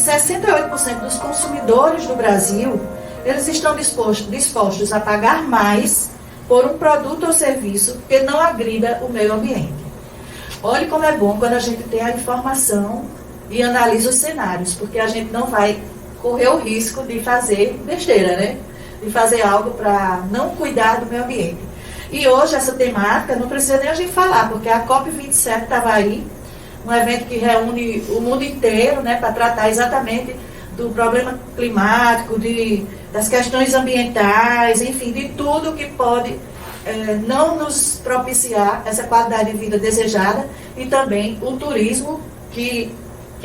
68% dos consumidores do Brasil, eles estão dispostos a pagar mais por um produto ou serviço que não agrida o meio ambiente. Olhe como é bom quando a gente tem a informação e analisa os cenários, porque a gente não vai correr o risco de fazer besteira, né? De fazer algo para não cuidar do meio ambiente. E hoje essa temática, não precisa nem a gente falar, porque a COP27 estava aí, um evento que reúne o mundo inteiro, né, para tratar exatamente do problema climático, das questões ambientais, enfim, de tudo que pode não nos propiciar essa qualidade de vida desejada e também o turismo que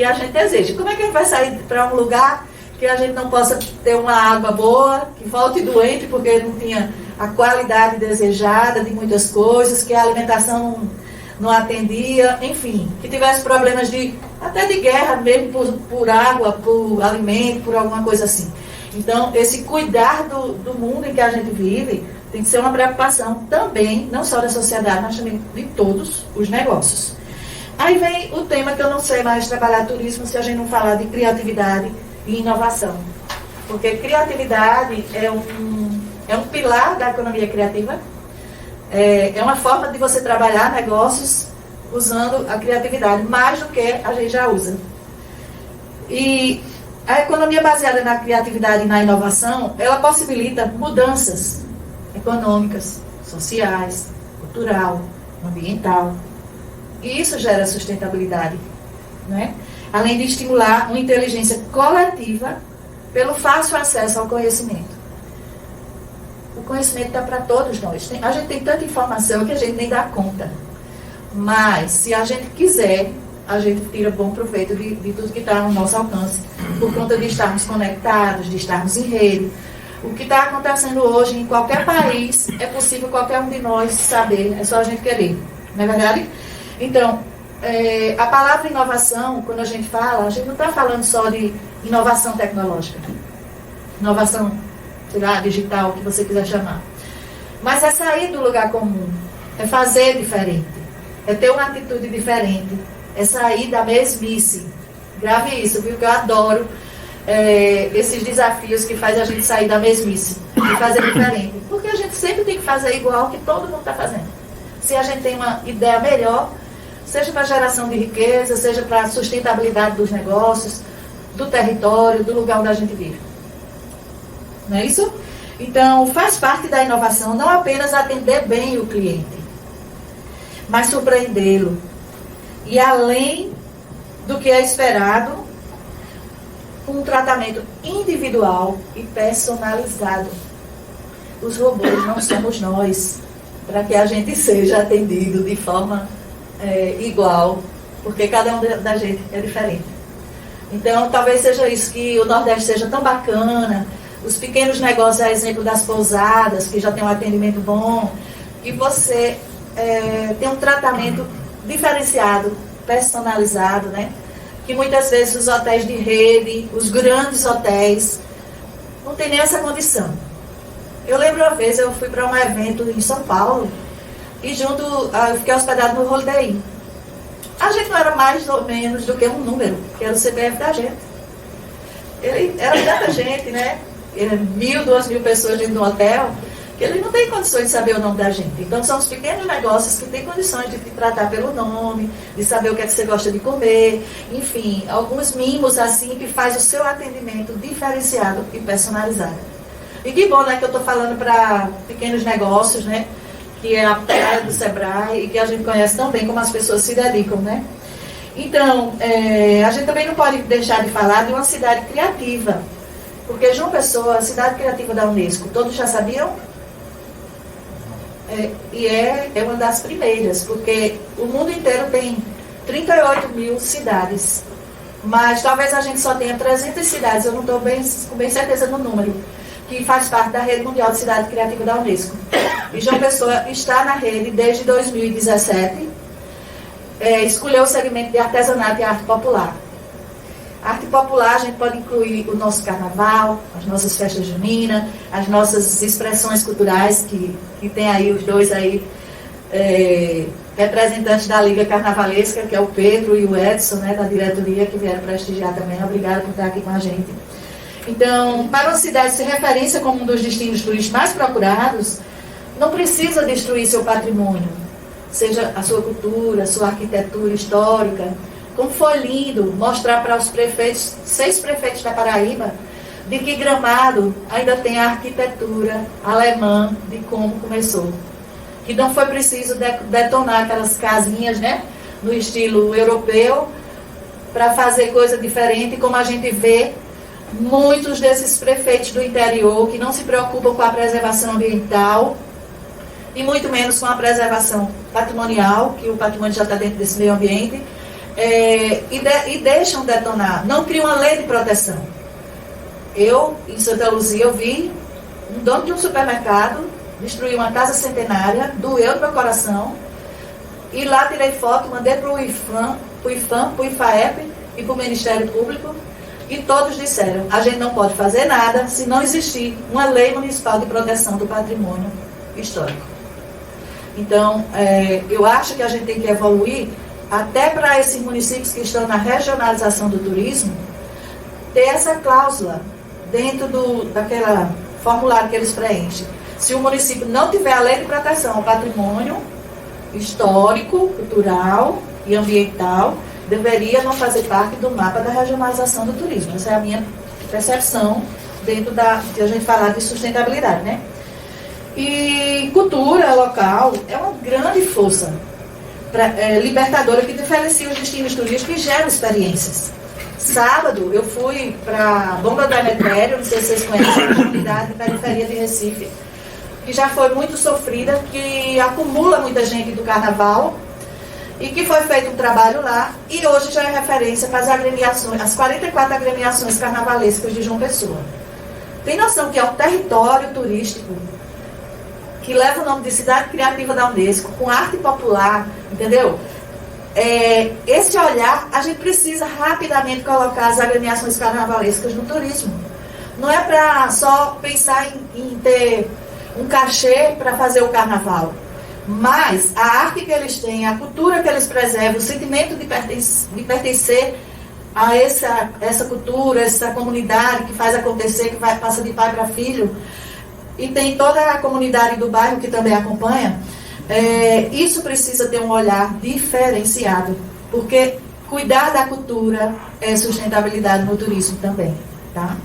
a gente deseja. Como é que a gente vai sair para um lugar que a gente não possa ter uma água boa, que volte doente porque não tinha a qualidade desejada de muitas coisas, que a alimentação não atendia, enfim, que tivesse problemas até de guerra mesmo por água, por alimento, por alguma coisa assim. Então, esse cuidar do mundo em que a gente vive tem que ser uma preocupação também, não só da sociedade, mas também de todos os negócios. Aí vem o tema que eu não sei mais trabalhar turismo se a gente não falar de criatividade e inovação. Porque criatividade é um pilar da economia criativa, é uma forma de você trabalhar negócios usando a criatividade, mais do que a gente já usa. E a economia baseada na criatividade e na inovação, ela possibilita mudanças econômicas, sociais, cultural, ambiental. E isso gera sustentabilidade, né? Além de estimular uma inteligência coletiva pelo fácil acesso ao conhecimento. O conhecimento está para todos nós. A gente tem tanta informação que a gente nem dá conta. Mas, se a gente quiser, a gente tira bom proveito de tudo que está no nosso alcance, por conta de estarmos conectados, de estarmos em rede. O que está acontecendo hoje em qualquer país, é possível qualquer um de nós saber, é só a gente querer. Não é verdade? Então, a palavra inovação, quando a gente fala, a gente não está falando só de inovação tecnológica. Inovação, sei lá, digital, o que você quiser chamar. Mas é sair do lugar comum, é fazer diferente, é ter uma atitude diferente, é sair da mesmice. Grave isso, viu? Que eu adoro esses desafios que faz a gente sair da mesmice e fazer diferente. Porque a gente sempre tem que fazer igual que todo mundo está fazendo. Se a gente tem uma ideia melhor, seja para geração de riqueza, seja para a sustentabilidade dos negócios, do território, do lugar onde a gente vive. Não é isso? Então, faz parte da inovação não apenas atender bem o cliente, mas surpreendê-lo. E além do que é esperado, um tratamento individual e personalizado. Os robôs não somos nós, para que a gente seja atendido de forma igual, porque cada um da gente é diferente. Então, talvez seja isso, que o Nordeste seja tão bacana, os pequenos negócios, a exemplo das pousadas, que já tem um atendimento bom, que você tem um tratamento diferenciado, personalizado, né? Que muitas vezes os hotéis de rede, os grandes hotéis, não tem nem essa condição. Eu lembro uma vez, eu fui para um evento em São Paulo, e eu fiquei hospedado no Holiday Inn. A gente não era mais ou menos do que um número, que era o CPF da gente. Era tanta gente, né? 1.000, 2.000 pessoas dentro do hotel, que ele não tem condições de saber o nome da gente. Então são os pequenos negócios que têm condições de te tratar pelo nome, de saber o que é que você gosta de comer, enfim, alguns mimos assim que faz o seu atendimento diferenciado e personalizado. E que bom, né, que eu estou falando para pequenos negócios, né? Que é a praia do Sebrae e que a gente conhece tão bem como as pessoas se dedicam, né? Então, a gente também não pode deixar de falar de uma cidade criativa, porque João Pessoa, a cidade criativa da Unesco, todos já sabiam? E é uma das primeiras, porque o mundo inteiro tem 38.000 cidades, mas talvez a gente só tenha 300 cidades, eu não estou com bem certeza no número, que faz parte da Rede Mundial de Cidade Criativa da Unesco. E João Pessoa está na rede desde 2017, escolheu o segmento de artesanato e arte popular. A arte popular, a gente pode incluir o nosso carnaval, as nossas festas juninas, as nossas expressões culturais, que tem aí os dois aí representantes da Liga Carnavalesca, que é o Pedro e o Edson, né, da diretoria, que vieram prestigiar também. Obrigada por estar aqui com a gente. Então, para uma cidade ser referência como um dos destinos turísticos mais procurados, não precisa destruir seu patrimônio, seja a sua cultura, a sua arquitetura histórica. Como foi lindo mostrar para os prefeitos, 6 prefeitos da Paraíba, de que Gramado ainda tem a arquitetura alemã de como começou. Que não foi preciso detonar aquelas casinhas, né, no estilo europeu, para fazer coisa diferente, como a gente vê muitos desses prefeitos do interior que não se preocupam com a preservação ambiental e muito menos com a preservação patrimonial, que o patrimônio já está dentro desse meio ambiente, e deixam detonar, não criam uma lei de proteção. Eu, em Santa Luzia, eu vi um dono de um supermercado destruir uma casa centenária, doeu no meu coração, e lá tirei foto, mandei para o IFAM, para o IFAEP e para o Ministério Público, e todos disseram, a gente não pode fazer nada se não existir uma lei municipal de proteção do patrimônio histórico. Então, eu acho que a gente tem que evoluir até para esses municípios que estão na regionalização do turismo, ter essa cláusula dentro daquela formulário que eles preenchem. Se o município não tiver a lei de proteção ao patrimônio histórico, cultural e ambiental, deveria não fazer parte do mapa da regionalização do turismo. Essa é a minha percepção dentro de a gente falar de sustentabilidade, né? E cultura local é uma grande força libertadora que diferencia os destinos turísticos e gera experiências. Sábado eu fui para Bomba do Emetério, não sei se vocês conhecem, a comunidade de periferia de Recife, que já foi muito sofrida, que acumula muita gente do carnaval, e que foi feito um trabalho lá, e hoje já é referência para as agremiações, as 44 agremiações carnavalescas de João Pessoa. Tem noção que é um território turístico que leva o nome de Cidade Criativa da Unesco, com arte popular, entendeu? Esse olhar, a gente precisa rapidamente colocar as agremiações carnavalescas no turismo. Não é para só pensar em ter um cachê para fazer o carnaval, mas a arte que eles têm, a cultura que eles preservam, o sentimento de pertencer a essa cultura, essa comunidade que faz acontecer, que passa de pai para filho, e tem toda a comunidade do bairro que também acompanha. Isso precisa ter um olhar diferenciado, porque cuidar da cultura é sustentabilidade no turismo também, tá?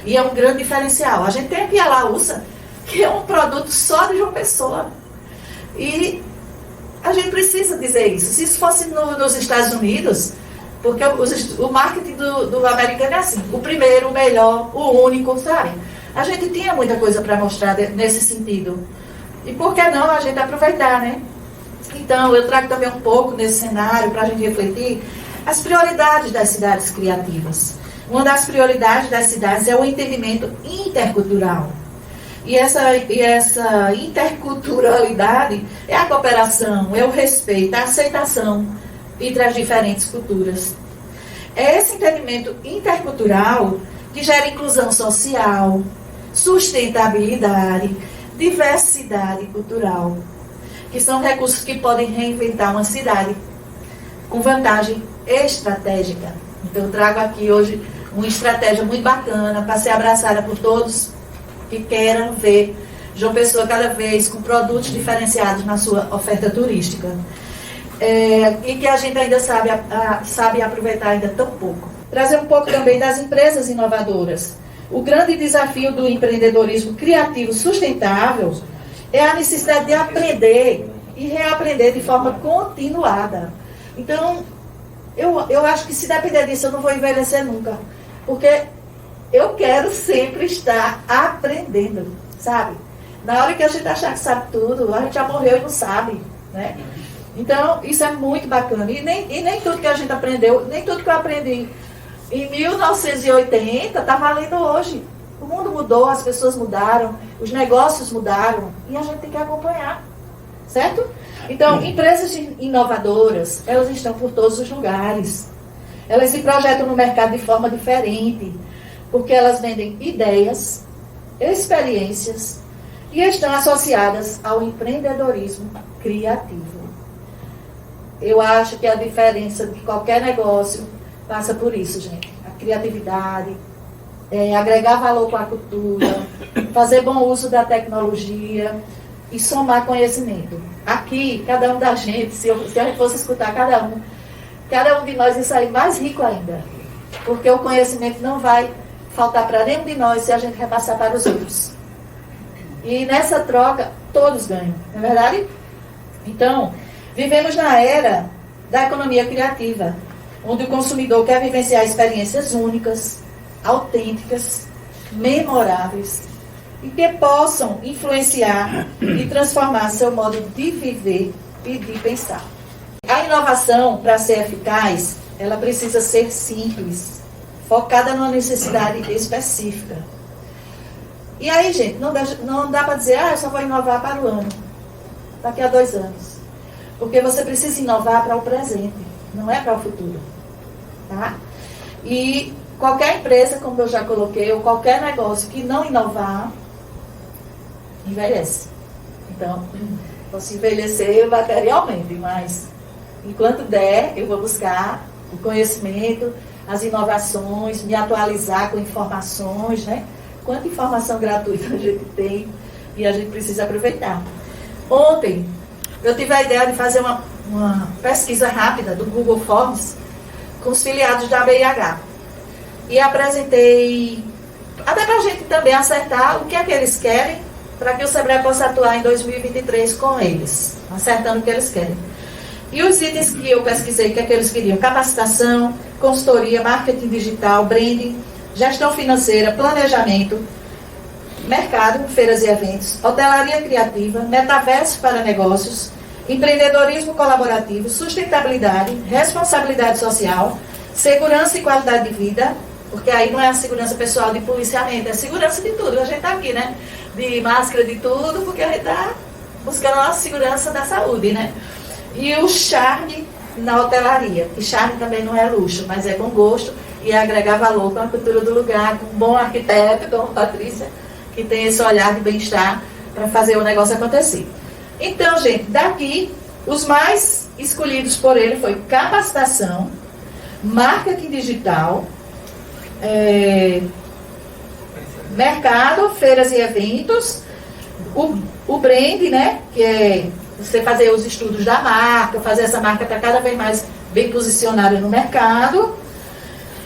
E é um grande diferencial. A gente tem aqui a Laúça, que é um produto só de João Pessoa, e a gente precisa dizer isso. Se isso fosse nos Estados Unidos, porque o marketing do americano é assim, o primeiro, o melhor, o único, sabe? A gente tinha muita coisa para mostrar nesse sentido. E por que não a gente aproveitar, né? Então, eu trago também um pouco nesse cenário para a gente refletir as prioridades das cidades criativas. Uma das prioridades das cidades é o entendimento intercultural. E essa interculturalidade é a cooperação, é o respeito, a aceitação entre as diferentes culturas. É esse entendimento intercultural que gera inclusão social, sustentabilidade, diversidade cultural, que são recursos que podem reinventar uma cidade com vantagem estratégica. Então, eu trago aqui hoje uma estratégia muito bacana para ser abraçada por todos que queiram ver João Pessoa cada vez com produtos diferenciados na sua oferta turística. E que a gente ainda sabe aproveitar ainda tão pouco. Trazer um pouco também das empresas inovadoras. O grande desafio do empreendedorismo criativo sustentável é a necessidade de aprender e reaprender de forma continuada. Então, eu acho que se depender disso, eu não vou envelhecer nunca. Porque eu quero sempre estar aprendendo, sabe? Na hora que a gente achar que sabe tudo, a gente já morreu e não sabe, né? Então, isso é muito bacana. E nem tudo que a gente aprendeu, nem tudo que eu aprendi em 1980 está valendo hoje. O mundo mudou, as pessoas mudaram, os negócios mudaram e a gente tem que acompanhar, certo? Então, empresas inovadoras, elas estão por todos os lugares. Elas se projetam no mercado de forma diferente, porque elas vendem ideias, experiências, e estão associadas ao empreendedorismo criativo. Eu acho que a diferença de qualquer negócio passa por isso, gente. A criatividade, agregar valor com a cultura, fazer bom uso da tecnologia e somar conhecimento. Aqui, cada um da gente, se a gente fosse escutar cada um de nós ia sair mais rico ainda. Porque o conhecimento não vai faltar para nenhum de nós se a gente repassar para os outros. E nessa troca, todos ganham, não é verdade? Então, vivemos na era da economia criativa, onde o consumidor quer vivenciar experiências únicas, autênticas, memoráveis e que possam influenciar e transformar seu modo de viver e de pensar. A inovação, para ser eficaz, ela precisa ser simples, focada numa necessidade específica. E aí, gente, não dá para dizer, eu só vou inovar para o ano, daqui a 2 anos. Porque você precisa inovar para o presente, não é para o futuro. Tá? E qualquer empresa, como eu já coloquei, ou qualquer negócio que não inovar, envelhece. Então, posso envelhecer materialmente, mas enquanto der, eu vou buscar o conhecimento, as inovações, me atualizar com informações, né? Quanta informação gratuita a gente tem e a gente precisa aproveitar. Ontem, eu tive a ideia de fazer uma pesquisa rápida do Google Forms com os filiados da BIH. E apresentei, até para a gente também acertar o que é que eles querem, para que o Sebrae possa atuar em 2023 com eles, acertando o que eles querem. E os itens que eu pesquisei, o que é que eles queriam? Capacitação, consultoria, marketing digital, branding, gestão financeira, planejamento, mercado, feiras e eventos, hotelaria criativa, metaverso para negócios, empreendedorismo colaborativo, sustentabilidade, responsabilidade social, segurança e qualidade de vida, porque aí não é a segurança pessoal de policiamento, é a segurança de tudo. A gente está aqui, né? De máscara, de tudo, porque a gente está buscando a nossa segurança da saúde, né? E o charme na hotelaria. E charme também não é luxo, mas é com gosto e é agregar valor com a cultura do lugar, com um bom arquiteto, como Patrícia, que tem esse olhar de bem-estar para fazer o negócio acontecer. Então, gente, daqui, os mais escolhidos por ele foi capacitação, marketing digital, mercado, feiras e eventos, o brand, né, que é você fazer os estudos da marca, fazer essa marca estar cada vez mais bem posicionada no mercado.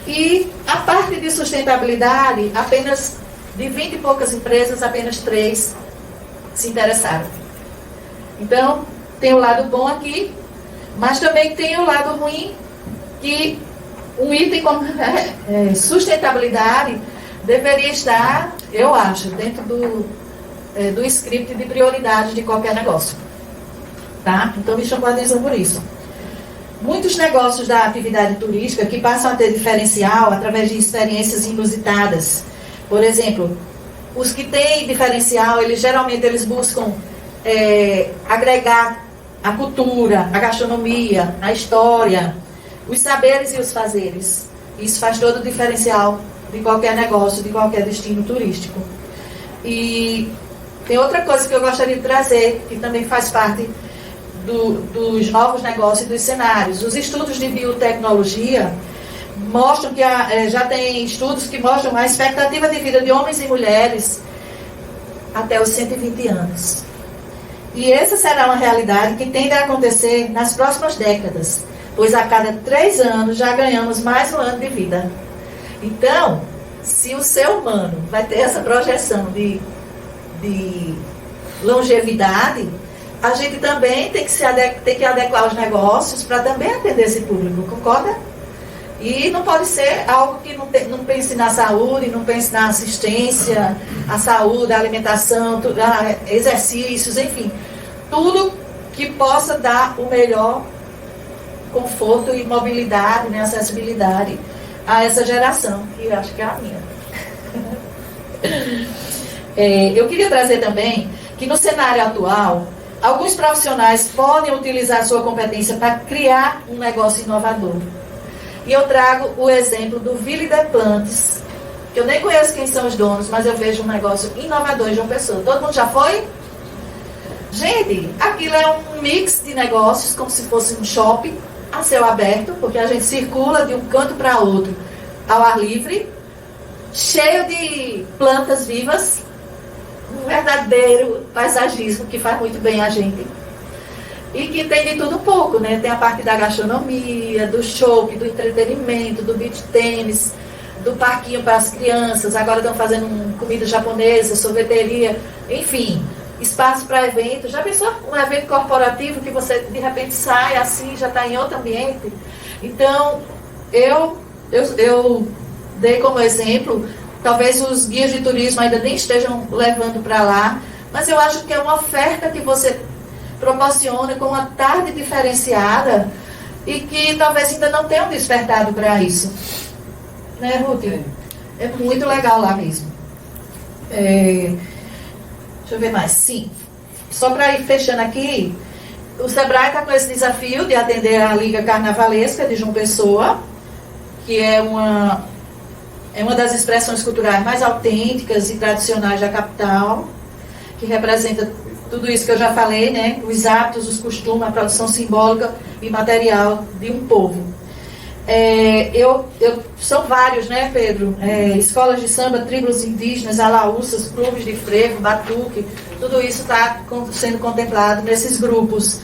E a parte de sustentabilidade, apenas de 20 e poucas empresas, apenas 3 se interessaram. Então, tem o lado bom aqui, mas também tem o lado ruim, que um item como sustentabilidade deveria estar, eu acho, dentro do script de prioridade de qualquer negócio. Tá? Então, me chamou a atenção por isso. Muitos negócios da atividade turística que passam a ter diferencial através de experiências inusitadas. Por exemplo, os que têm diferencial, geralmente eles buscam agregar a cultura, a gastronomia, a história, os saberes e os fazeres. Isso faz todo o diferencial de qualquer negócio, de qualquer destino turístico. E tem outra coisa que eu gostaria de trazer, que também faz parte dos novos negócios e dos cenários. Os estudos de biotecnologia mostram que já tem estudos que mostram a expectativa de vida de homens e mulheres até os 120 anos. E essa será uma realidade que tende a acontecer nas próximas décadas, pois a cada 3 anos já ganhamos mais um ano de vida. Então, se o ser humano vai ter essa projeção de longevidade, a gente também tem que adequar os negócios para também atender esse público, concorda? E não pode ser algo que não pense na saúde, não pense na assistência, a saúde, a alimentação, exercícios, enfim. Tudo que possa dar o melhor conforto e mobilidade, né, acessibilidade a essa geração, que eu acho que é a minha. Eu queria trazer também que no cenário atual, alguns profissionais podem utilizar sua competência para criar um negócio inovador. E eu trago o exemplo do Ville de Plantes, que eu nem conheço quem são os donos, mas eu vejo um negócio inovador em João Pessoa. Todo mundo já foi? Gente, aquilo é um mix de negócios, como se fosse um shopping a céu aberto, porque a gente circula de um canto para outro ao ar livre, cheio de plantas vivas, um verdadeiro paisagismo que faz muito bem a gente. E que tem de tudo um pouco, né? Tem a parte da gastronomia, do shopping, do entretenimento, do beach tênis, do parquinho para as crianças, agora estão fazendo comida japonesa, sorveteria, enfim, espaço para evento. Já pensou um evento corporativo que você de repente sai assim, já está em outro ambiente? Então, eu dei como exemplo, talvez os guias de turismo ainda nem estejam levando para lá, mas eu acho que é uma oferta que você proporciona com uma tarde diferenciada e que talvez ainda não tenham despertado para isso. Né, Ruth? É muito legal lá mesmo. Deixa eu ver mais. Sim. Só para ir fechando aqui, o Sebrae está com esse desafio de atender a Liga Carnavalesca de João Pessoa, que é uma das expressões culturais mais autênticas e tradicionais da capital, que representa tudo isso que eu já falei, né? Os hábitos, os costumes, a produção simbólica e material de um povo. São vários, né, Pedro? Escolas de samba, tribos indígenas, alaúças, clubes de frevo, batuque, tudo isso está sendo contemplado nesses grupos.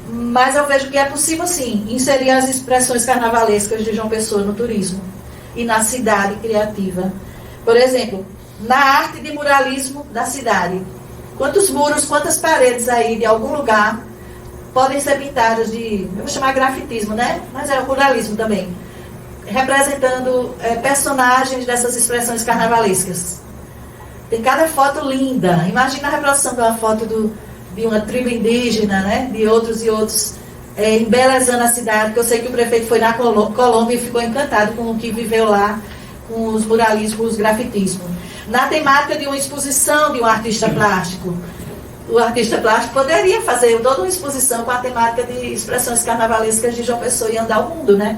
Mas eu vejo que é possível, sim, inserir as expressões carnavalescas de João Pessoa no turismo e na cidade criativa. Por exemplo, na arte de muralismo da cidade. Quantos muros, quantas paredes aí de algum lugar podem ser pintadas de, eu vou chamar grafitismo, né? Mas é o muralismo também, representando personagens dessas expressões carnavalescas. Tem cada foto linda. Imagina a reprodução de uma foto de uma tribo indígena, né? De outros e outros, embelezando a cidade, que eu sei que o prefeito foi na Colômbia e ficou encantado com o que viveu lá, com os muralismos, os grafitismos. Na temática de uma exposição de um artista plástico, o artista plástico poderia fazer toda uma exposição com a temática de expressões carnavalescas de João Pessoa e andar o mundo, né?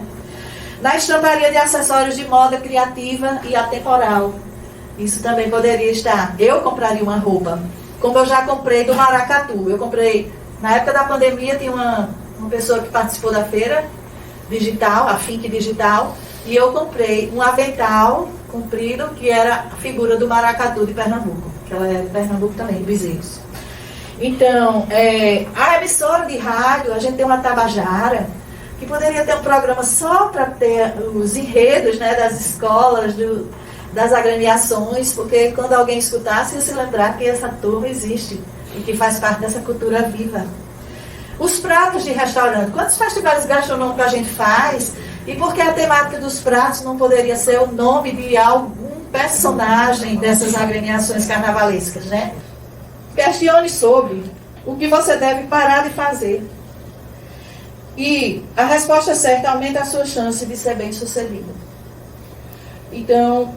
Na estamparia de acessórios de moda criativa e atemporal. Isso também poderia estar. Eu compraria uma roupa, como eu já comprei do maracatu. Eu comprei, na época da pandemia, tinha uma pessoa que participou da feira digital, a Fink Digital, e eu comprei um avental comprido, que era a figura do maracatu de Pernambuco, que ela é de Pernambuco também, de Bezerros. Então, a emissora de rádio, a gente tem uma Tabajara, que poderia ter um programa só para ter os enredos, né, das escolas, das agremiações, porque quando alguém escutasse, ia se lembrar que essa turma existe e que faz parte dessa cultura viva. Os pratos de restaurante, quantos festivais gastronômicos a gente faz, e por que a temática dos pratos não poderia ser o nome de algum personagem dessas agremiações carnavalescas, né? Questione sobre o que você deve parar de fazer. E a resposta certa aumenta a sua chance de ser bem sucedido. Então,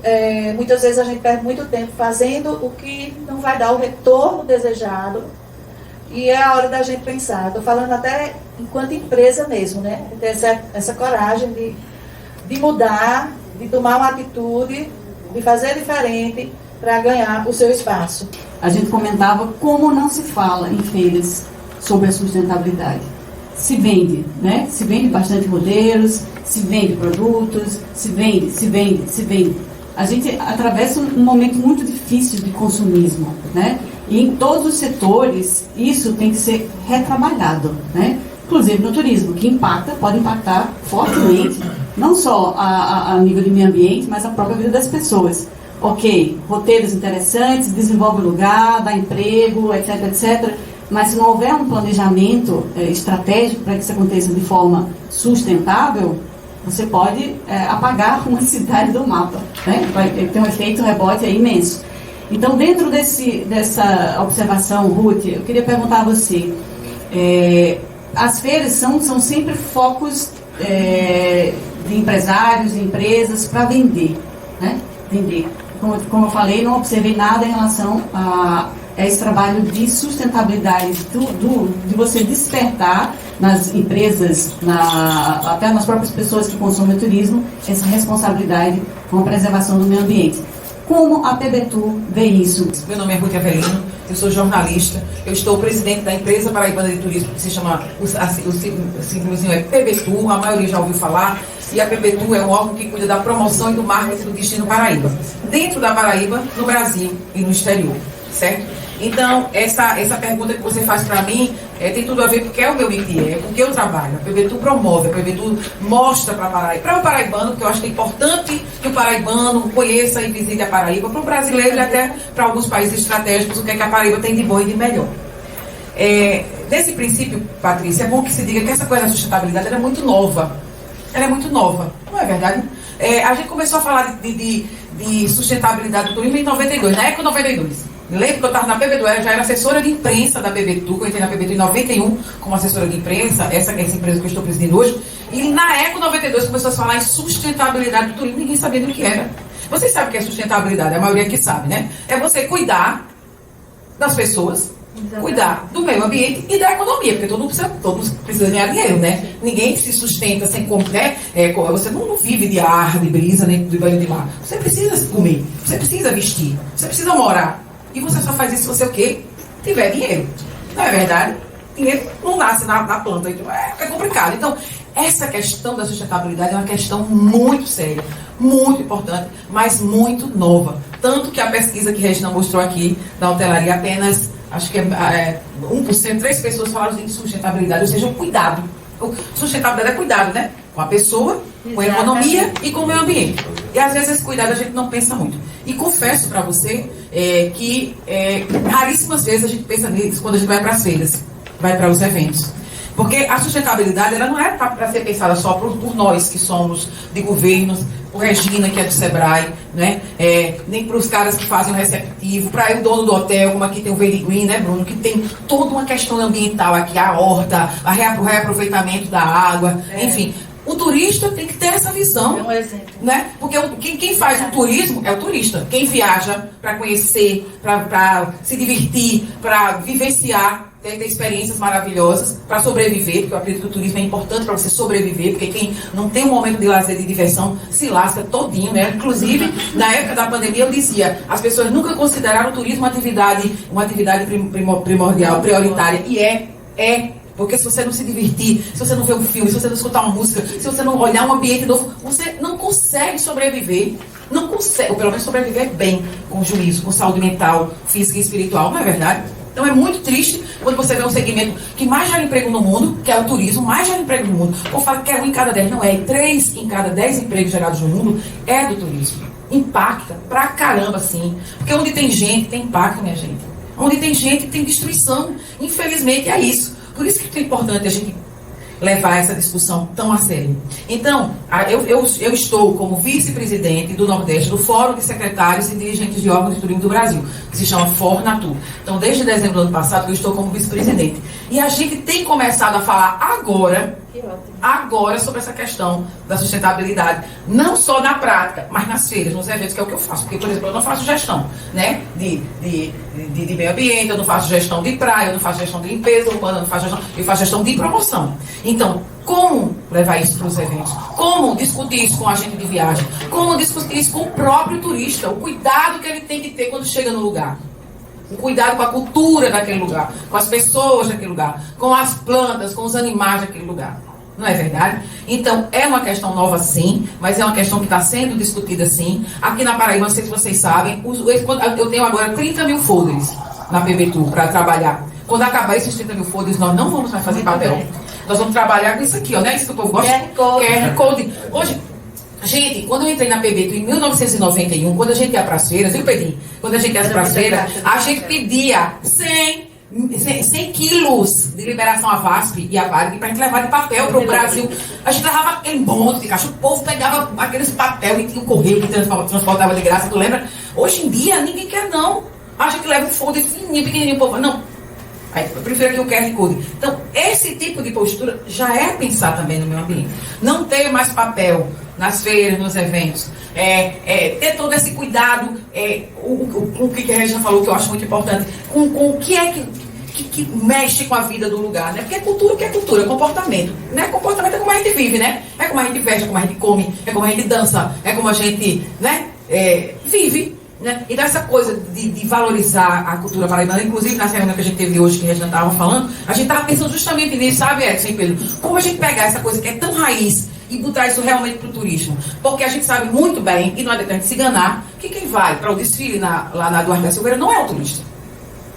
muitas vezes a gente perde muito tempo fazendo o que não vai dar o retorno desejado. E é a hora da gente pensar. Estou falando até enquanto empresa mesmo, né? Ter essa coragem de mudar, de tomar uma atitude, de fazer diferente para ganhar o seu espaço. A gente comentava como não se fala em feiras sobre a sustentabilidade. Se vende, né? Se vende bastante modelos, se vende produtos, se vende. A gente atravessa um momento muito difícil de consumismo, né? E em todos os setores isso tem que ser retrabalhado, né? Inclusive no turismo, que pode impactar fortemente, não só a nível de meio ambiente, mas a própria vida das pessoas. Ok, roteiros interessantes, desenvolve o lugar, dá emprego, etc, etc. Mas se não houver um planejamento estratégico para que isso aconteça de forma sustentável, você pode apagar uma cidade do mapa, né? Vai ter um efeito rebote aí imenso. Então, dentro dessa observação, Ruth, eu queria perguntar a você, as feiras são sempre focos de empresários e empresas para vender, né? Vender. Como eu falei, não observei nada em relação a esse trabalho de sustentabilidade, de você despertar nas empresas, até nas próprias pessoas que consomem o turismo, essa responsabilidade com a preservação do meio ambiente. Como a PBTU vê isso? Meu nome é Ruth Avelino, eu sou jornalista, eu estou presidente da empresa paraibana de turismo, que se chama, o símbolozinho é PBTU, a maioria já ouviu falar, e a PBTU é um órgão que cuida da promoção e do marketing do destino Paraíba, dentro da Paraíba, no Brasil e no exterior, certo? Então, essa pergunta que você faz para mim tem tudo a ver porque é o meu métier, é porque eu trabalho. A PBTU promove, a PBTU mostra para Paraíba, para o paraibano, que eu acho que é importante que o paraibano conheça e visite a Paraíba, para o brasileiro e até para alguns países estratégicos, o que é que a Paraíba tem de bom e de melhor. Desse princípio, Patrícia, é bom que se diga que essa coisa da sustentabilidade ela é muito nova. Ela é muito nova, não é verdade? A gente começou a falar de sustentabilidade do turismo em 92, na época 92. Eu lembro que eu estava na PBTU, eu já era assessora de imprensa da PBTU, eu entrei na PBTU em 91 como assessora de imprensa, essa empresa que eu estou presidindo hoje, e na época 92 começou a se falar em sustentabilidade do turismo, ninguém sabia do que era. Vocês sabem o que é sustentabilidade, a maioria aqui sabe, né? É você cuidar das pessoas, cuidar do meio ambiente e da economia, porque todo mundo precisa ganhar dinheiro, né? Ninguém se sustenta sem comer, né? Você não vive de ar, de brisa, nem de banho de mar. Você precisa comer, você precisa vestir, você precisa morar. E você só faz isso se você o quê? Tiver dinheiro. Não é verdade? Dinheiro não nasce na planta. Então é complicado. Então, essa questão da sustentabilidade é uma questão muito séria, muito importante, mas muito nova. Tanto que a pesquisa que Regina mostrou aqui da hotelaria, apenas, acho que 1%, 3 pessoas falaram de sustentabilidade, ou seja, o cuidado. Sustentabilidade é cuidado, né? Com a pessoa, com a economia e com o meio ambiente. E às vezes esse cuidado a gente não pensa muito. E confesso para você que raríssimas vezes a gente pensa nisso quando a gente vai para as feiras, vai para os eventos. Porque a sustentabilidade ela não é para ser pensada só por nós que somos de governos, por Regina, que é do Sebrae, né? Nem para os caras que fazem o receptivo, para o dono do hotel, como aqui tem o Verde Green, né, Bruno? Que tem toda uma questão ambiental aqui, a horta, o reaproveitamento da água, enfim. O turista tem que ter essa visão. É um exemplo. Né? Porque quem faz o turismo é o turista. Quem viaja para conhecer, para se divertir, para vivenciar, ter experiências maravilhosas, para sobreviver, porque eu acredito que o turismo é importante para você sobreviver, porque quem não tem um momento de lazer, de diversão, se lasca todinho, né? Inclusive, na época da pandemia, eu dizia, as pessoas nunca consideraram o turismo uma atividade primordial, prioritária, e é. Porque se você não se divertir, se você não ver um filme, se você não escutar uma música, se você não olhar um ambiente novo, você não consegue sobreviver. Não consegue, ou pelo menos sobreviver bem, com juízo, com saúde mental, física e espiritual, não é verdade? Então é muito triste quando você vê um segmento que mais gera emprego no mundo, que é o turismo, mais gera emprego no mundo. Ou fala que é 1 em cada 10, não é. 3 em cada 10 empregos gerados no mundo é do turismo. Impacta pra caramba, sim. Porque onde tem gente, tem impacto, minha gente. Onde tem gente, tem destruição. Infelizmente é isso. Por isso que é importante a gente levar essa discussão tão a sério. Então, eu estou como vice-presidente do Nordeste do Fórum de Secretários e Dirigentes de Órgãos de Turismo do Brasil, que se chama Fornatur. Então, desde dezembro do ano passado, eu estou como vice-presidente. E a gente tem começado a falar agora sobre essa questão da sustentabilidade, não só na prática, mas nas feiras, nos eventos, que é o que eu faço. Porque, por exemplo, eu não faço gestão, né, de meio ambiente, eu não faço gestão de praia, eu não faço gestão de limpeza urbana, eu faço gestão de promoção. Então, como levar isso para os eventos? Como discutir isso com a agente de viagem? Como discutir isso com o próprio turista? O cuidado que ele tem que ter quando chega no lugar. O cuidado com a cultura daquele lugar, com as pessoas daquele lugar, com as plantas, com os animais daquele lugar. Não é verdade? Então, é uma questão nova sim, mas é uma questão que está sendo discutida sim. Aqui na Paraíba, não sei se vocês sabem, eu tenho agora 30 mil folders na PBTU para trabalhar. Quando acabar esses 30 mil folders, nós não vamos mais fazer papel. Nós vamos trabalhar com isso aqui, ó, né? Isso que o povo gosta. QR Code. Hoje, gente, quando eu entrei na PBTU em 1991, quando a gente ia para as feiras, viu, Pedrinho? Quando a gente ia para as feiras, a gente pedia 100 quilos de liberação à VASP e à Varig para a gente levar de papel para o Brasil. A gente levava aquele monte de caixa, o povo pegava aqueles papel e tinha um correio que transportava de graça, tu lembra? Hoje em dia, ninguém quer não. A gente leva um folder fininho, pequenininho, o povo, não. Eu prefiro aqui o QR Code. Então, esse tipo de postura já é pensar também no meio ambiente. Não ter mais papel nas feiras, nos eventos. Ter todo esse cuidado, o que a Regina falou, que eu acho muito importante, com o que é que mexe com a vida do lugar, né? Porque é cultura, o que é cultura? É comportamento. Né? Comportamento é como a gente vive, né? É como a gente veste, é como a gente come, é como a gente dança, é como a gente, né? Vive. Né? Então essa coisa de valorizar a cultura paraibana, inclusive na reunião que a gente teve hoje, que a gente estava falando, a gente estava pensando justamente nisso, sabe, Edson e Pedro? Como a gente pegar essa coisa que é tão raiz e botar isso realmente para o turismo? Porque a gente sabe muito bem, e não adianta a gente se enganar, que quem vai para o desfile lá na Duarte da Silveira não é o turista.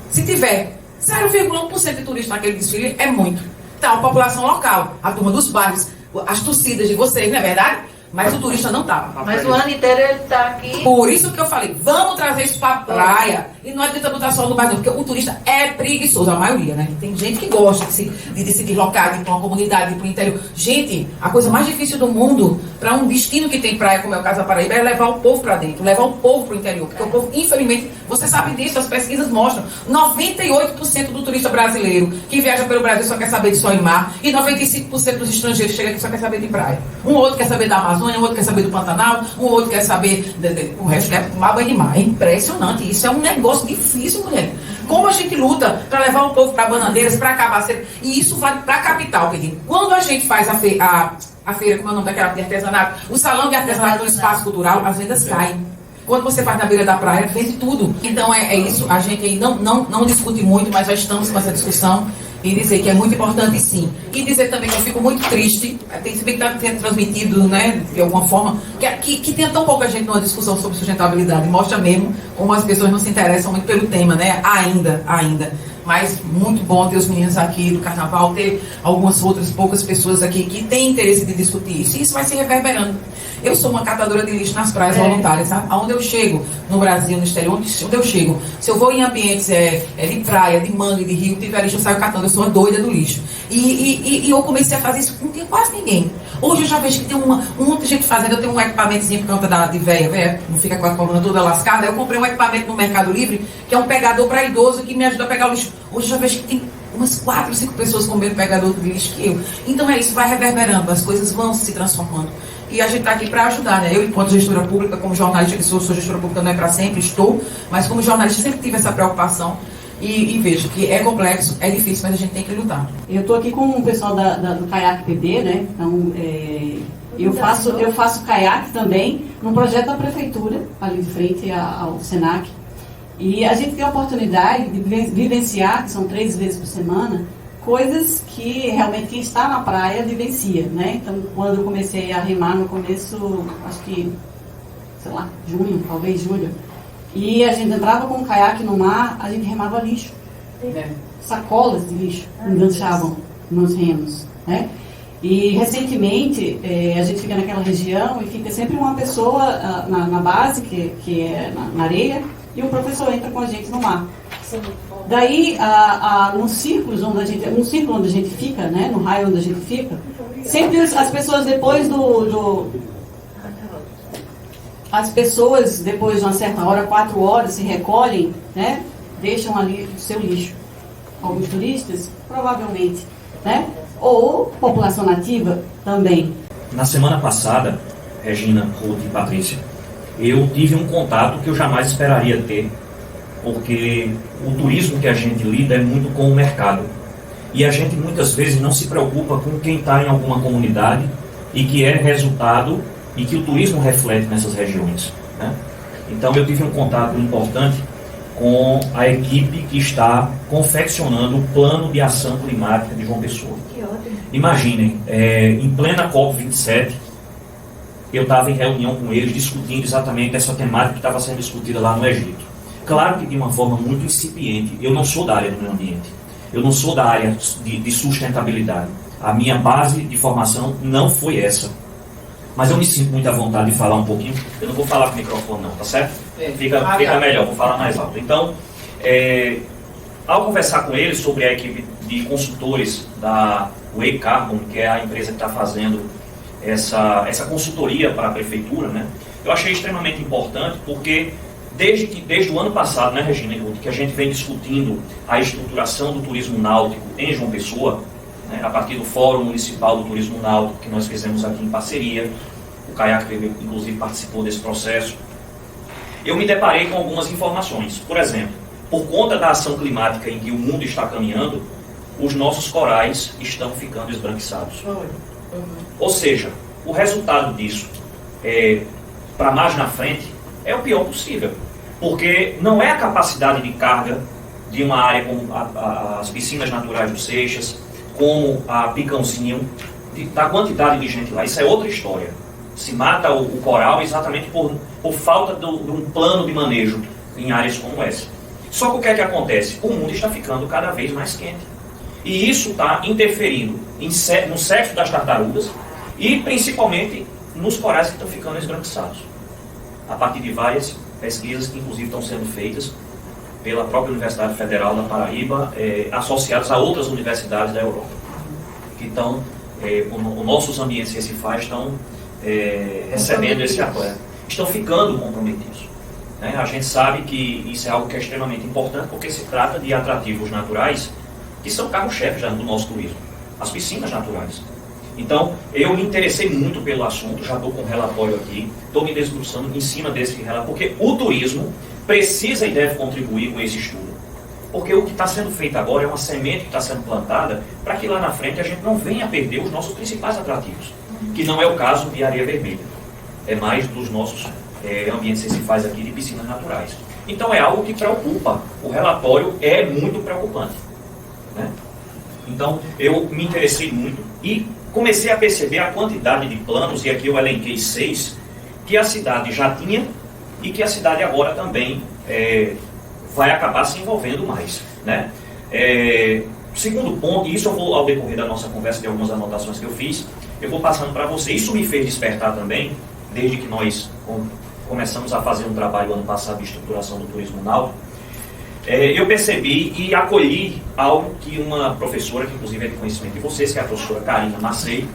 Se tiver 0,1% de turista naquele desfile, é muito. Então, a população local, a turma dos bairros, as torcidas de vocês, não é verdade? Mas o turista não estava. Mas o ano inteiro ele está aqui. Por isso que eu falei, vamos trazer isso para a praia. E não adianta botar só no bairro, porque o turista é preguiçoso, a maioria, né? Tem gente que gosta de se deslocar, de ir para uma comunidade, de ir para o interior. Gente, a coisa mais difícil do mundo, para um destino que tem praia, como é o caso da Paraíba, é levar o povo para dentro, levar o povo para o interior. Porque o povo, infelizmente, você sabe disso, as pesquisas mostram, 98% do turista brasileiro que viaja pelo Brasil só quer saber de sol e mar, e 95% dos estrangeiros chegam aqui só quer saber de praia. Um outro quer saber da Amazônia, um outro quer saber do Pantanal, um outro quer saber... o resto quer tomar banho de mar. É impressionante. Isso é um negócio difícil, mulher. Como a gente luta para levar o povo para Bananeiras, para Cabaceira, e isso vale para a capital, Pedrinho. Quando a gente faz a feira, como é o nome daquela de artesanato, o salão de artesanato no espaço cultural, as vendas caem. Quando você faz na beira da praia, vende tudo. Então é isso, a gente aí não discute muito, mas já estamos com essa discussão e dizer que é muito importante sim. E dizer também que eu fico muito triste, tem se bem que está sendo transmitido, né, de alguma forma, que tenha tão pouca gente numa discussão sobre sustentabilidade. Mostra mesmo como as pessoas não se interessam muito pelo tema, né, ainda. Mas muito bom ter os meninos aqui do Carnaval, ter algumas outras poucas pessoas aqui que têm interesse de discutir isso. E isso vai se reverberando. Eu sou uma catadora de lixo nas praias voluntárias, sabe? Aonde eu chego, no Brasil, no exterior, onde eu chego. Se eu vou em ambientes de praia, de mangue, de rio, tiver lixo, eu saio catando. Eu sou uma doida do lixo. E eu comecei a fazer isso, não tem quase ninguém. Hoje eu já vejo que tem um monte de gente fazendo. Eu tenho um equipamentozinho por conta de véia, não fica com a coluna toda lascada. Eu comprei um equipamento no Mercado Livre, que é um pegador para idoso, que me ajuda a pegar o lixo. Hoje eu já vejo que tem umas 4, 5 pessoas com o mesmo pegador de lixo que eu. Então é isso, vai reverberando, as coisas vão se transformando. E a gente está aqui para ajudar, né? Eu, enquanto gestora pública, como jornalista que sou gestora pública não é para sempre, estou, mas como jornalista sempre tive essa preocupação e vejo que é complexo, é difícil, mas a gente tem que lutar. Eu estou aqui com o pessoal do Caiaque PB, né? Então, eu faço caiaque também num projeto da prefeitura, ali de frente ao Senac. E a gente tem a oportunidade de vivenciar, que são 3 vezes por semana, coisas que realmente quem está na praia vivencia, né? Então, quando eu comecei a remar no começo, acho que, sei lá, junho, talvez julho, e a gente entrava com o caiaque no mar, a gente remava lixo. Sacolas de lixo enganchavam nos remos, né? E recentemente, a gente fica naquela região e fica sempre uma pessoa na base, que é na areia, e o professor entra com a gente no mar. Daí, nos círculos onde a gente fica, né, no raio onde a gente fica, sempre as pessoas depois depois de uma certa hora, 4 horas, se recolhem, né, deixam ali o seu lixo. Alguns turistas, provavelmente, né, ou população nativa também. Na semana passada, Regina, Ruth e Patrícia, eu tive um contato que eu jamais esperaria ter, porque o turismo que a gente lida é muito com o mercado. E a gente muitas vezes não se preocupa com quem está em alguma comunidade e que é resultado e que o turismo reflete nessas regiões, né? Então eu tive um contato importante com a equipe que está confeccionando o plano de ação climática de João Pessoa. Que ótimo. Imaginem, em plena COP27, eu estava em reunião com eles discutindo exatamente essa temática que estava sendo discutida lá no Egito. Claro que de uma forma muito incipiente. Eu não sou da área do meio ambiente, eu não sou da área de sustentabilidade. A minha base de formação não foi essa. Mas eu me sinto muito à vontade de falar um pouquinho. Eu não vou falar com o microfone não, tá certo? Fica melhor, vou falar mais alto. Então, ao conversar com eles sobre a equipe de consultores da Way Carbon, que é a empresa que está fazendo essa consultoria para a prefeitura, né, eu achei extremamente importante porque desde o ano passado, né, Regina e Ruth, que a gente vem discutindo a estruturação do turismo náutico em João Pessoa, né, a partir do Fórum Municipal do Turismo Náutico, que nós fizemos aqui em parceria, o Caiaque inclusive participou desse processo, eu me deparei com algumas informações. Por exemplo, por conta da ação climática em que o mundo está caminhando, os nossos corais estão ficando esbranquiçados. Ou seja, o resultado disso, para mais na frente, é o pior possível. Porque não é a capacidade de carga de uma área como as piscinas naturais do Seixas, como a Picãozinho, da quantidade de gente lá. Isso é outra história. Se mata o coral exatamente por falta de um plano de manejo em áreas como essa. Só que o que é que acontece? O mundo está ficando cada vez mais quente. E isso está interferindo no sexo das tartarugas e principalmente nos corais que estão ficando esbranquiçados. A partir de várias pesquisas que inclusive estão sendo feitas pela própria Universidade Federal da Paraíba, associadas a outras universidades da Europa, que estão, os nossos ambientes recifais estão recebendo esse apoio, estão ficando comprometidos. Né? A gente sabe que isso é algo que é extremamente importante, porque se trata de atrativos naturais que são carro-chefe do nosso turismo, as piscinas naturais. Então, eu me interessei muito pelo assunto, já estou com um relatório aqui, estou me debruçando em cima desse relatório, porque o turismo precisa e deve contribuir com esse estudo. Porque o que está sendo feito agora é uma semente que está sendo plantada para que lá na frente a gente não venha perder os nossos principais atrativos, que não é o caso de Areia Vermelha, é mais dos nossos ambientes recifais aqui de piscinas naturais. Então é algo que preocupa, o relatório é muito preocupante. Né? Então eu me interessei muito e comecei a perceber a quantidade de planos, e aqui eu elenquei 6, que a cidade já tinha e que a cidade agora também vai acabar se envolvendo mais. Né? Segundo ponto, e isso eu vou, ao decorrer da nossa conversa, de algumas anotações que eu fiz, eu vou passando para você. Isso me fez despertar também, desde que nós começamos a fazer um trabalho ano passado de estruturação do turismo náutico. Eu percebi e acolhi algo que uma professora, que inclusive é de conhecimento de vocês, que é a professora Karina Macei,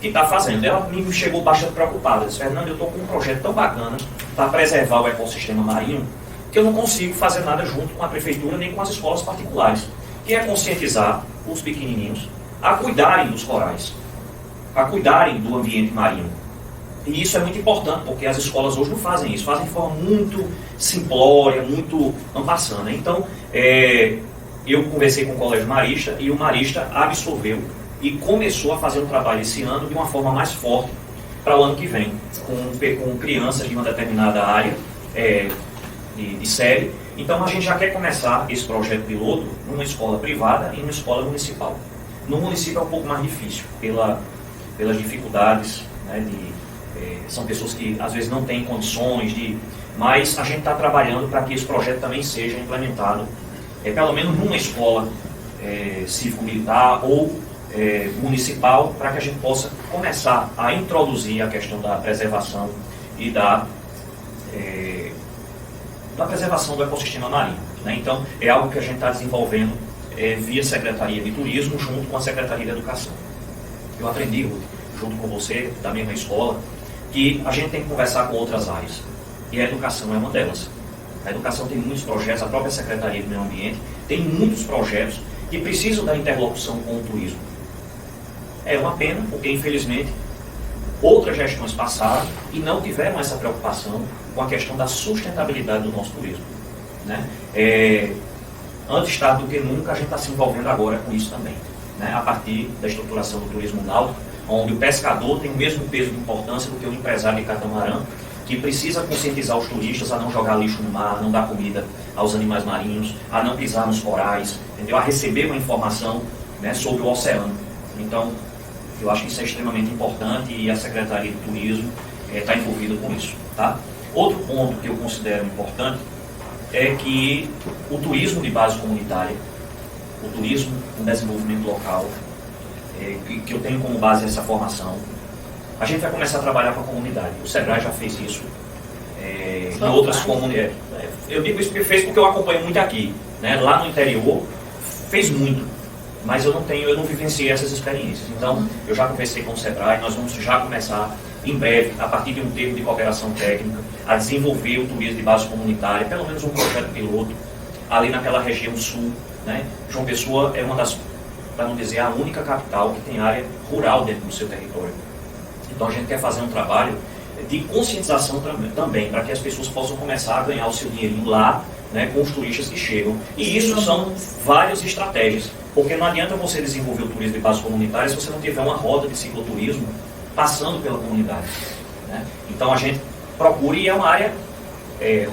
que está fazendo. Ela me chegou bastante preocupada. Ela disse: Fernando, eu estou com um projeto tão bacana para preservar o ecossistema marinho, que eu não consigo fazer nada junto com a prefeitura nem com as escolas particulares, que é conscientizar os pequenininhos a cuidarem dos corais, a cuidarem do ambiente marinho. E isso é muito importante, porque as escolas hoje não fazem isso, fazem de forma muito simplória, muito ampassando. Então, eu conversei com o Colégio Marista, e o Marista absorveu e começou a fazer um trabalho esse ano de uma forma mais forte para o ano que vem, com crianças de uma determinada área de série. Então, a gente já quer começar esse projeto piloto numa escola privada e numa escola municipal. No município é um pouco mais difícil, pelas dificuldades, né, são pessoas que às vezes não têm condições mas a gente está trabalhando para que esse projeto também seja implementado, pelo menos numa escola cívico-militar ou municipal, para que a gente possa começar a introduzir a questão da preservação e da preservação do ecossistema marinho. Né? Então, é algo que a gente está desenvolvendo via Secretaria de Turismo, junto com a Secretaria de Educação. Eu aprendi, junto com você, da mesma escola, que a gente tem que conversar com outras áreas. E a educação é uma delas. A educação tem muitos projetos, a própria Secretaria do Meio Ambiente tem muitos projetos que precisam da interlocução com o turismo. É uma pena, porque infelizmente outras gestões passaram e não tiveram essa preocupação com a questão da sustentabilidade do nosso turismo. Né? Antes tarde do que nunca, a gente está se envolvendo agora com isso também. Né? A partir da estruturação do turismo náutico, onde o pescador tem o mesmo peso de importância do que o empresário de catamarã, que precisa conscientizar os turistas a não jogar lixo no mar, a não dar comida aos animais marinhos, a não pisar nos corais, entendeu? A receber uma informação, né, sobre o oceano. Então, eu acho que isso é extremamente importante e a Secretaria de Turismo está envolvida com isso. Tá? Outro ponto que eu considero importante é que o turismo de base comunitária, o turismo com desenvolvimento local, que eu tenho como base essa formação, a gente vai começar a trabalhar com a comunidade. O Sebrae já fez isso em outras comunidades. Eu digo isso porque fez porque eu acompanho muito aqui. Né? Lá no interior, fez muito, mas eu não vivenciei essas experiências. Então, eu já conversei com o Sebrae, nós vamos já começar, em breve, a partir de um termo de cooperação técnica, a desenvolver o turismo de base comunitária, pelo menos um projeto piloto, ali naquela região sul. Né? João Pessoa é uma das, para não dizer a única capital que tem área rural dentro do seu território. Então a gente quer fazer um trabalho de conscientização também, para que as pessoas possam começar a ganhar o seu dinheirinho lá, né, com os turistas que chegam. E isso são várias estratégias, porque não adianta você desenvolver o turismo de base comunitária se você não tiver uma roda de cicloturismo passando pela comunidade. Né? Então a gente procura, e é uma área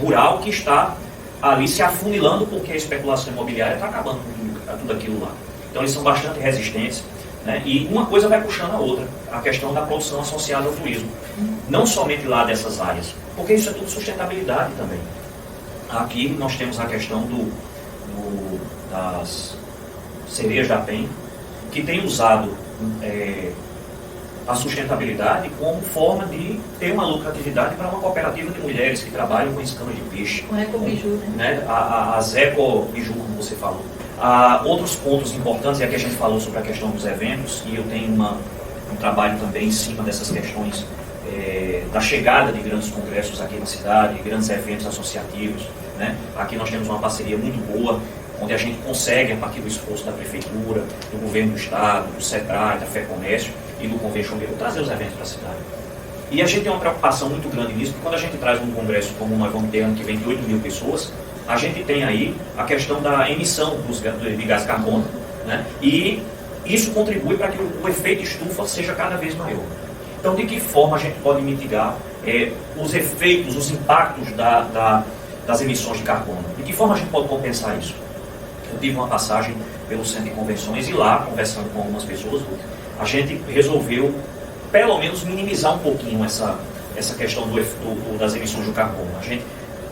rural que está ali se afunilando porque a especulação imobiliária está acabando com tudo aquilo lá. Então eles são bastante resistentes, né? E uma coisa vai puxando a outra, a questão da produção associada ao turismo. Não somente lá dessas áreas, porque isso é tudo sustentabilidade também. Aqui nós temos a questão das cereias da PEN, que tem usado a sustentabilidade como forma de ter uma lucratividade para uma cooperativa de mulheres que trabalham com escama de peixe. Com ecobiju, né? As ecobiju, como você falou. Outros pontos importantes, e aqui a gente falou sobre a questão dos eventos, e eu tenho um trabalho também em cima dessas questões da chegada de grandes congressos aqui na cidade, grandes eventos associativos, né? Aqui nós temos uma parceria muito boa, onde a gente consegue, a partir do esforço da Prefeitura, do Governo do Estado, do SEBRAE, da FEComércio e do Convencioneiro, trazer os eventos para a cidade. E a gente tem uma preocupação muito grande nisso, porque quando a gente traz um congresso como nós vamos ter ano que vem de 8 mil pessoas, a gente tem aí a questão da emissão de gás carbono, né? E isso contribui para que o efeito estufa seja cada vez maior. Então, de que forma a gente pode mitigar os efeitos, os impactos das emissões de carbono? De que forma a gente pode compensar isso? Eu tive uma passagem pelo centro de convenções e lá, conversando com algumas pessoas, a gente resolveu, pelo menos, minimizar um pouquinho essa questão das emissões de carbono. A gente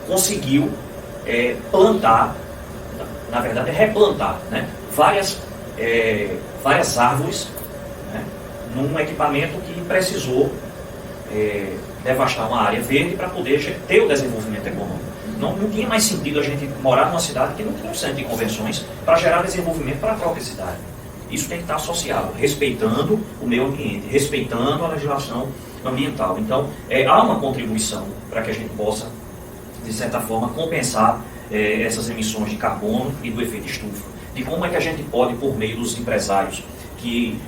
conseguiu plantar, na verdade, replantar, né, várias árvores, né, num equipamento que precisou devastar uma área verde para poder ter o desenvolvimento econômico. Não tinha mais sentido a gente morar numa cidade que não tinha um centro de convenções para gerar desenvolvimento para a própria cidade. Isso tem que estar associado, respeitando o meio ambiente, respeitando a legislação ambiental. Então, há uma contribuição para que a gente possa, de certa forma, compensar essas emissões de carbono e do efeito estufa. De como é que a gente pode, por meio dos empresários que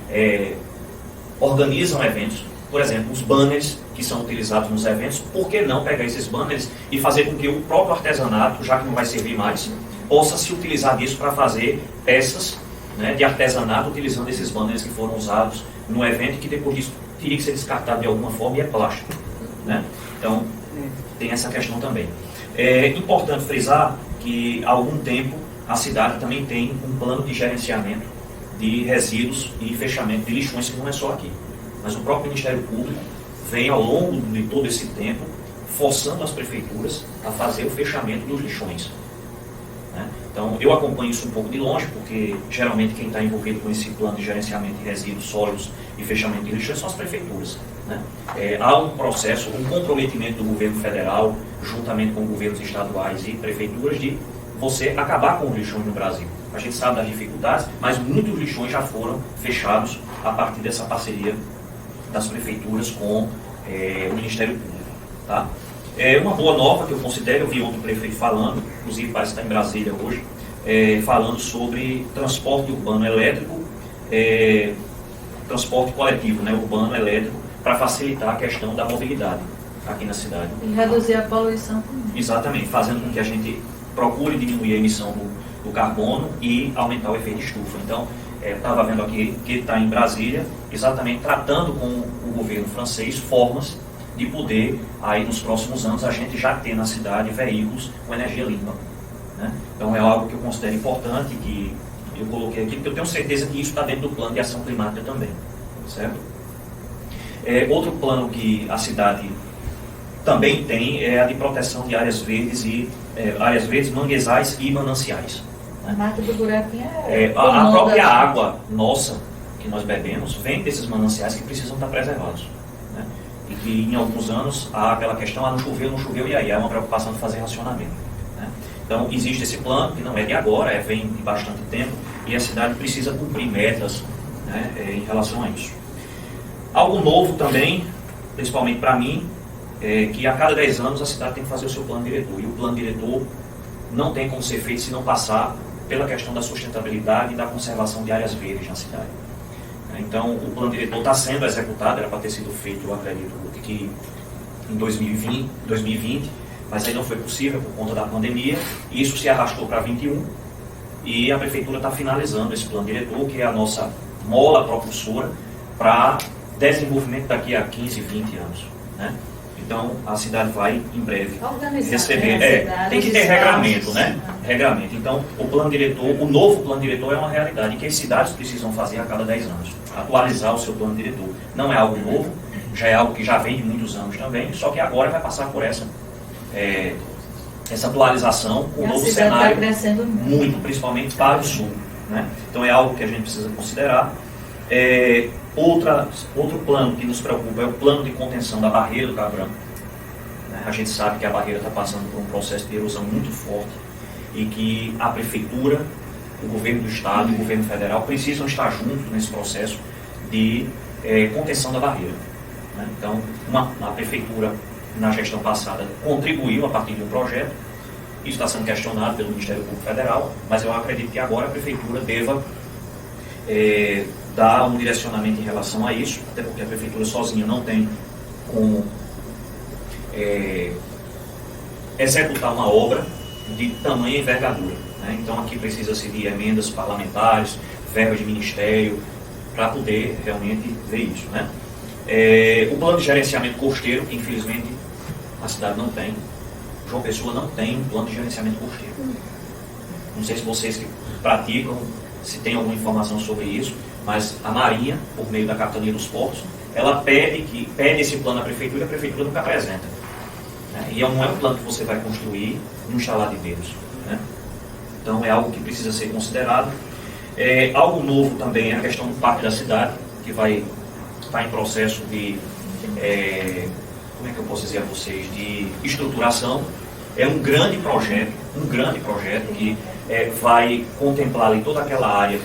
organizam eventos, por exemplo, os banners que são utilizados nos eventos, por que não pegar esses banners e fazer com que o próprio artesanato, já que não vai servir mais, possa se utilizar disso para fazer peças, né, de artesanato, utilizando esses banners que foram usados no evento, que depois disso teria que ser descartado de alguma forma e é plástico, né? Então, tem essa questão também. É importante frisar que há algum tempo a cidade também tem um plano de gerenciamento de resíduos e fechamento de lixões, que não é só aqui. Mas o próprio Ministério Público vem, ao longo de todo esse tempo, forçando as prefeituras a fazer o fechamento dos lixões, né? Então, eu acompanho isso um pouco de longe, porque geralmente quem está envolvido com esse plano de gerenciamento de resíduos sólidos e fechamento de lixões são as prefeituras, né? Há um processo, um comprometimento do governo federal, juntamente com governos estaduais e prefeituras, de você acabar com os lixões no Brasil. A gente sabe das dificuldades, mas muitos lixões já foram fechados a partir dessa parceria das prefeituras com o Ministério Público, tá? Uma boa nova que eu considero, eu vi ontem o prefeito falando, inclusive parece estar em Brasília hoje, falando sobre transporte urbano elétrico, transporte coletivo, né, urbano elétrico, para facilitar a questão da mobilidade aqui na cidade. E reduzir a poluição também. Exatamente, fazendo com que a gente procure diminuir a emissão do carbono e aumentar o efeito estufa. Então, estava vendo aqui que está em Brasília, exatamente tratando com o governo francês formas de poder, aí nos próximos anos, a gente já ter na cidade veículos com energia limpa, né? Então é algo que eu considero importante, que eu coloquei aqui, porque eu tenho certeza que isso está dentro do plano de ação climática também, certo? Outro plano que a cidade também tem é a de proteção de áreas verdes, manguezais e mananciais. A Mata do Buraquinho a própria água nossa que nós bebemos vem desses mananciais que precisam estar preservados, né? E que em alguns anos há aquela questão, não choveu, e aí há uma preocupação de fazer racionamento, né? Então existe esse plano, que não é de agora, vem de bastante tempo, e a cidade precisa cumprir metas, né, em relação a isso. Algo novo também, principalmente para mim, que a cada 10 anos a cidade tem que fazer o seu plano diretor, e o plano diretor não tem como ser feito se não passar pela questão da sustentabilidade e da conservação de áreas verdes na cidade. Então, o plano diretor está sendo executado, era para ter sido feito, eu acredito, que em 2020, mas aí não foi possível por conta da pandemia, e isso se arrastou para 2021, e a Prefeitura está finalizando esse plano diretor, que é a nossa mola propulsora para desenvolvimento daqui a 15, 20 anos, né? Então, a cidade vai, em breve, Organizar, receber. né, a cidade, Tem que os ter regramento, espaços, né? Regramento. Então, o plano diretor, o novo plano diretor é uma realidade que as cidades precisam fazer a cada 10 anos. Atualizar o seu plano diretor. Não é algo novo, já é algo que já vem de muitos anos também, só que agora vai passar por essa atualização com o novo cenário. Está crescendo muito, principalmente para o sul. Né? Então, é algo que a gente precisa considerar. Outro plano que nos preocupa é o plano de contenção da barreira do Cabo Branco. A gente sabe que a barreira está passando por um processo de erosão muito forte e que a prefeitura, o governo do estado e o governo federal precisam estar juntos nesse processo de contenção da barreira. Né? Então, a prefeitura, na gestão passada, contribuiu a partir de um projeto. Isso está sendo questionado pelo Ministério Público Federal, mas eu acredito que agora a prefeitura deva dar um direcionamento em relação a isso, até porque a prefeitura sozinha não tem como executar uma obra de tamanha envergadura. Né? Então aqui precisa-se de emendas parlamentares, verbas de ministério, para poder realmente ver isso. Né? O plano de gerenciamento costeiro, que infelizmente a cidade não tem. João Pessoa não tem um plano de gerenciamento costeiro. Não sei se vocês que praticam, se tem alguma informação sobre isso, mas a Marinha, por meio da Capitania dos Portos, ela pede esse plano à prefeitura e a prefeitura nunca apresenta. Né? E não é um plano que você vai construir num estalar de dedos. Né? Então é algo que precisa ser considerado. Algo novo também é a questão do Parque da Cidade, que vai estar em processo de, como é que eu posso dizer a vocês, de estruturação. É um grande projeto que vai contemplar ali toda aquela área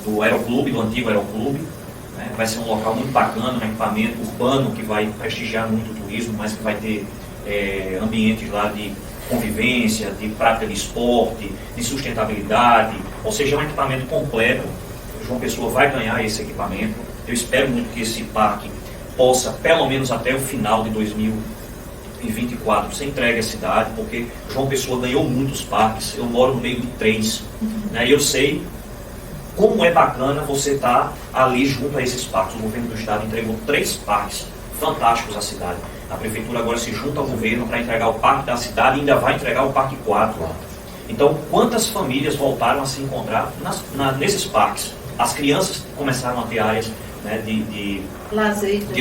do aeroclube, do antigo aeroclube. Né? Vai ser um local muito bacana, um equipamento urbano que vai prestigiar muito o turismo, mas que vai ter ambientes lá de convivência, de prática de esporte, de sustentabilidade, ou seja, é um equipamento completo. O João Pessoa vai ganhar esse equipamento. Eu espero muito que esse parque possa, pelo menos até o final de 2024, ser entregue à cidade, porque João Pessoa ganhou muitos parques. Eu moro no meio de 3, né? E eu sei como é bacana você estar ali junto a esses parques. O governo do estado entregou 3 parques fantásticos à cidade. A prefeitura agora se junta ao governo para entregar o parque da cidade e ainda vai entregar o parque 4 lá. Então, quantas famílias voltaram a se encontrar nesses parques? As crianças começaram a ter áreas, né, de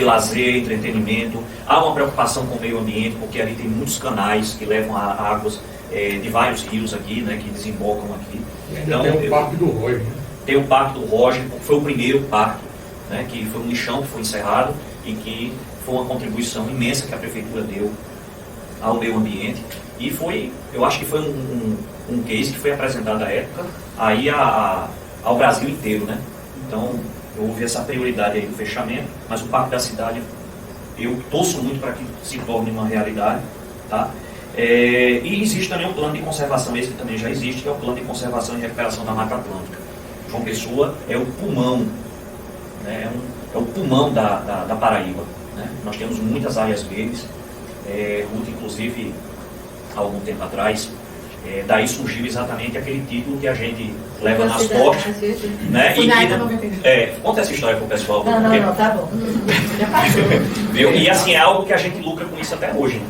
lazer, entretenimento. Há uma preocupação com o meio ambiente, porque ali tem muitos canais que levam a águas de vários rios aqui, né, que desembocam aqui. Então, tem o Parque do Roger. Tem o Parque do Roger, que foi o primeiro parque, né, que foi um lixão que foi encerrado e que foi uma contribuição imensa que a prefeitura deu ao meio ambiente. E eu acho que foi um case que foi apresentado à época aí ao Brasil inteiro, né? Então, houve essa prioridade aí do fechamento, mas o Parque da Cidade, eu torço muito para que se torne uma realidade, tá? E existe também um plano de conservação, esse que também já existe, que é o Plano de Conservação e Recuperação da Mata Atlântica. João Pessoa é o pulmão, né? É o pulmão da Paraíba, né? Nós temos muitas áreas verdes, Ruth, inclusive, há algum tempo atrás, daí surgiu exatamente aquele título que a gente leva nas costas, né? Conta essa história para o pessoal. Não, tá bom. Já passou. Viu? E assim, é algo que a gente lucra com isso até hoje, né?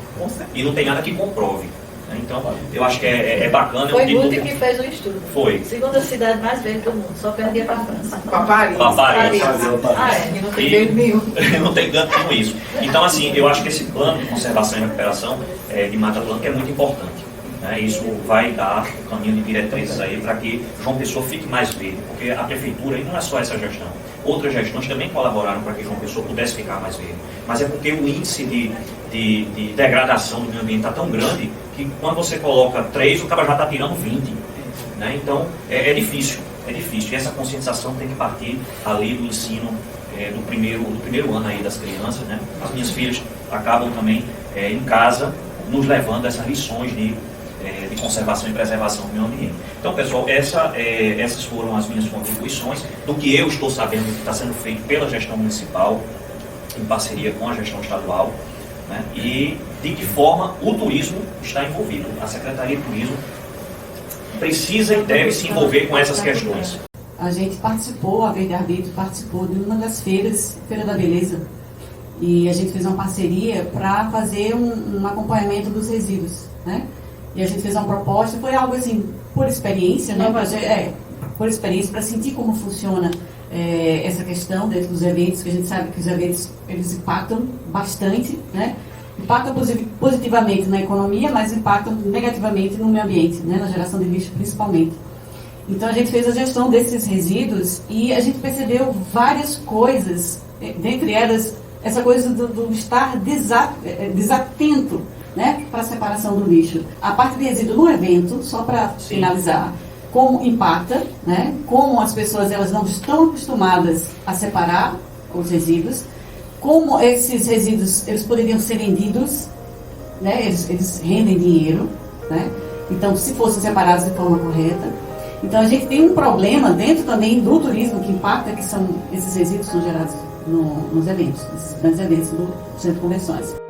E não tem nada que comprove. Né? Então, eu acho que é bacana. Foi Ruth que fez o estudo. Foi. Segunda cidade mais velha do mundo, só perdia para a França. Para Paris. E não tem ganho nenhum. Não tem ganho com isso. Então, assim, eu acho que esse plano de conservação e recuperação de Mata Atlântica é muito importante. Né? Isso vai dar o caminho de diretrizes aí para que João Pessoa fique mais verde, porque a prefeitura, e não é só essa gestão, outras gestões também colaboraram para que João Pessoa pudesse ficar mais verde, mas é porque o índice de degradação do meio ambiente está tão grande que quando você coloca 3, o cara já está tirando 20. Né? Então é difícil, e essa conscientização tem que partir ali do ensino do primeiro ano aí das crianças. Né? As minhas filhas acabam também em casa nos levando a essas lições de conservação e preservação do meio ambiente. Então, pessoal, essas foram as minhas contribuições do que eu estou sabendo que está sendo feito pela gestão municipal, em parceria com a gestão estadual, né? E de que forma o turismo está envolvido. A Secretaria de Turismo precisa e deve se envolver com essas questões. A gente participou, a Verde Arbítrio participou de uma das feiras, Feira da Beleza, E a gente fez uma parceria para fazer um acompanhamento dos resíduos, né? E a gente fez uma proposta, foi algo assim, por experiência, né? Por experiência, para sentir como funciona essa questão dentro dos eventos, que a gente sabe que os eventos, eles impactam bastante, né? Impactam positivamente na economia, mas impactam negativamente no meio ambiente, né? Na geração de lixo principalmente. Então a gente fez a gestão desses resíduos e a gente percebeu várias coisas, dentre elas, essa coisa do estar desatento, né, para a separação do lixo. A parte de resíduo no evento, só para finalizar, como impacta, né, como as pessoas elas não estão acostumadas a separar os resíduos, como esses resíduos eles poderiam ser vendidos, né, eles rendem dinheiro, né, então se fossem separados de forma correta. Então a gente tem um problema dentro também do turismo que impacta, que são esses resíduos que são gerados nos eventos, nesses grandes eventos do Centro de Convenções.